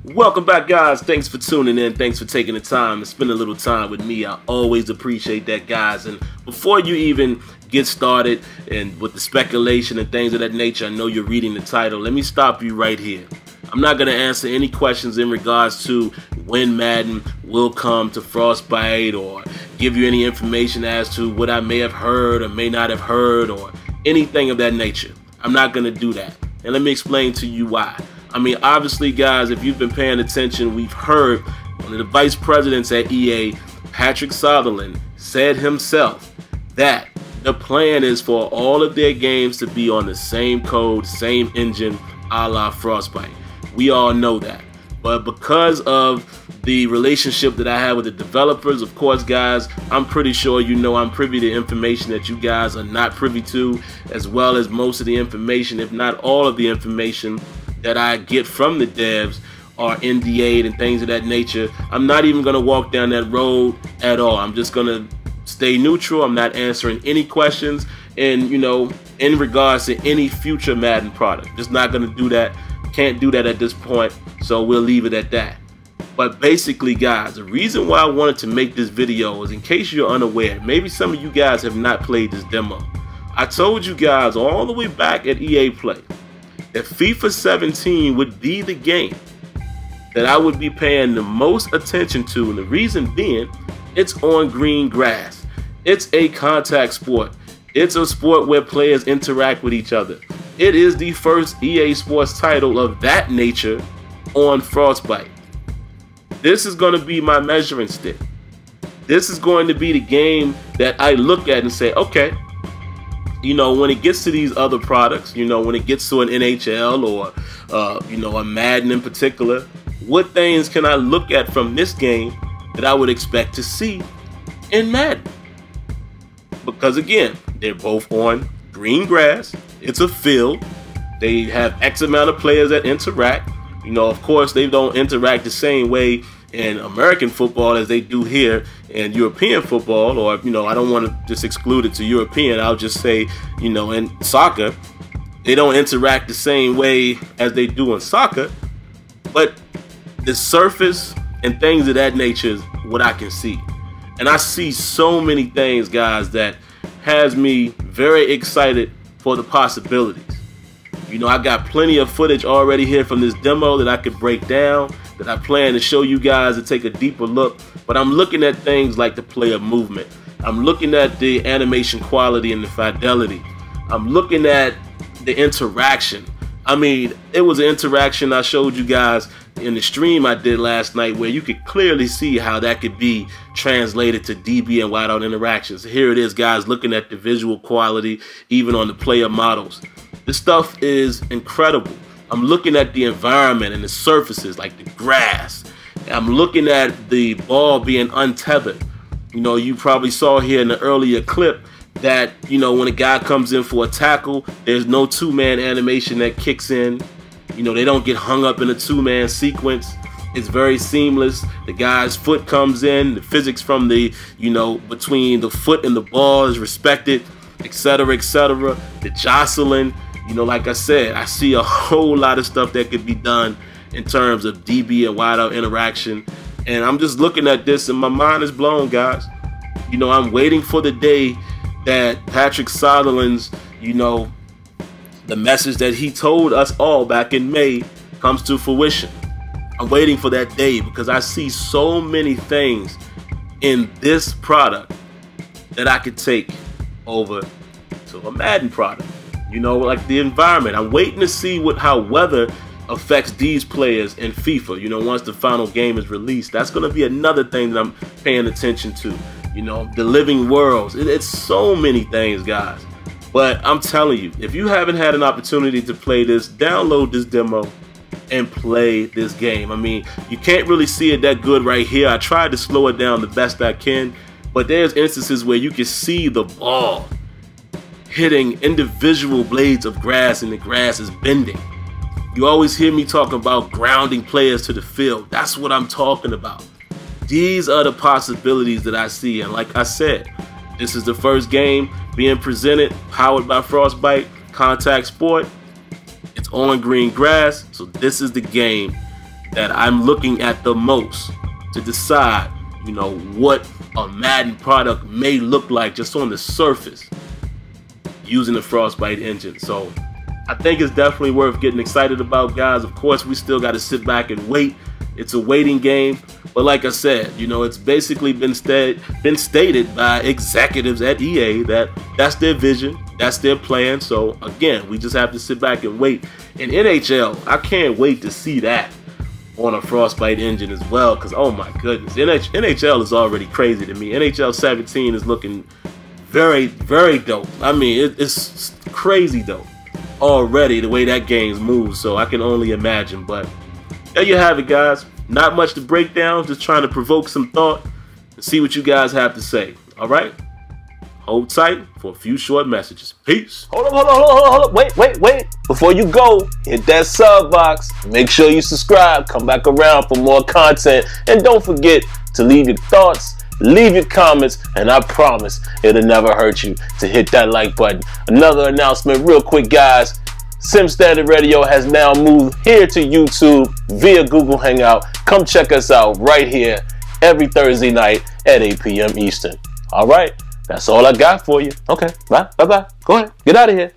Welcome back, guys. Thanks for tuning in. Thanks for taking the time to spend a little time with me. I always appreciate that, guys. And before you even get started and with the speculation and things of that nature, I know you're reading the title. Let me stop you right here. I'm not going to answer any questions in regards to when Madden will come to Frostbite or give you any information as to what I may have heard or may not have heard or anything of that nature. I'm not going to do that. And let me explain to you why. I mean, obviously, guys, if you've been paying attention, we've heard one of the vice presidents at EA, Patrick Soderlund, said himself that the plan is for all of their games to be on the same code, same engine, a la Frostbite. We all know that. But because of the relationship that I have with the developers, of course, guys, I'm pretty sure you know I'm privy to information that you guys are not privy to, as well as most of the information, if not all of the information that I get from the devs are NDA'd and things of that nature. I'm not even going to walk down that road at all. I'm just going to stay neutral. I'm not answering any questions and, you know, in regards to any future Madden product. Just not going to do that. Can't do that at this point, so we'll leave it at that. But basically, guys, the reason why I wanted to make this video is in case you're unaware, maybe some of you guys have not played this demo. I told you guys all the way back at EA Play that FIFA 17 would be the game that I would be paying the most attention to, and the reason being, it's on green grass. It's a contact sport. It's a sport where players interact with each other. It is the first EA Sports title of that nature on Frostbite. This is going to be my measuring stick. This is going to be the game that I look at and say, okay, you know, when it gets to these other products, you know, when it gets to an NHL or, you know, a Madden in particular, what things can I look at from this game that I would expect to see in Madden? Because, again, they're both on green grass. It's a field. They have X amount of players that interact. You know, of course, they don't interact the same way in American football as they do here in European football, or, you know, I don't want to just exclude it to European. I'll just say, you know, in soccer, they don't interact the same way as they do in soccer, but the surface and things of that nature is what I can see. And I see so many things, guys, that has me very excited for the possibilities. You know, I got plenty of footage already here from this demo that I could break down, that I plan to show you guys to take a deeper look. But I'm looking at things like the player movement. I'm looking at the animation quality and the fidelity. I'm looking at the interaction. I mean, it was an interaction I showed you guys in the stream I did last night where you could clearly see how that could be translated to DB and wideout interactions. Here it is, guys, looking at the visual quality even on the player models. This stuff is incredible. I'm looking at the environment and the surfaces like the grass. I'm looking at the ball being untethered. You know, you probably saw here in the earlier clip that, you know, when a guy comes in for a tackle, there's no two-man animation that kicks in. You know, they don't get hung up in a two-man sequence. It's very seamless. The guy's foot comes in, the physics from the, you know, between the foot and the ball is respected, etc., etc. The jostling, you know, like I said, I see a whole lot of stuff that could be done in terms of DB and wideout interaction. And I'm just looking at this and my mind is blown, guys. You know, I'm waiting for the day that Patrick Soderlund's, you know, the message that he told us all back in May comes to fruition. I'm waiting for that day because I see so many things in this product that I could take over to a Madden product. You know, like the environment. I'm waiting to see how weather affects these players in FIFA. You know, once the final game is released, that's going to be another thing that I'm paying attention to. You know, the living worlds. It's so many things, guys. But I'm telling you, if you haven't had an opportunity to play this, download this demo and play this game. I mean, you can't really see it that good right here. I tried to slow it down the best I can, but there's instances where you can see the ball hitting individual blades of grass and the grass is bending. You always hear me talk about grounding players to the field. That's what I'm talking about. These are the possibilities that I see, and like I said, this is the first game being presented, powered by Frostbite, contact sport. It's on green grass, so this is the game that I'm looking at the most to decide, you know, what a Madden product may look like just on the surface using the Frostbite engine. So I think it's definitely worth getting excited about, guys. Of course, we still got to sit back and wait. It's a waiting game. But like I said, you know, it's basically been stated by executives at EA that that's their vision, that's their plan. So again, we just have to sit back and wait. In NHL, I can't wait to see that on a Frostbite engine as well, because oh my goodness, NHL is already crazy to me. NHL 17 is looking very, very dope. I mean, it's crazy dope already the way that game's moves, so I can only imagine. But there you have it, guys. Not much to break down, just trying to provoke some thought and see what you guys have to say. All right? Hold tight for a few short messages. Peace. Hold up. Wait. Before you go, hit that sub box. Make sure you subscribe. Come back around for more content. And don't forget to leave your thoughts, leave your comments, and I promise it'll never hurt you to hit that like button. Another announcement real quick, guys. SimStandard Radio has now moved here to YouTube via Google Hangout. Come check us out right here every Thursday night at 8 p.m. Eastern. All right, that's all I got for you. Okay, bye. Go ahead, get out of here.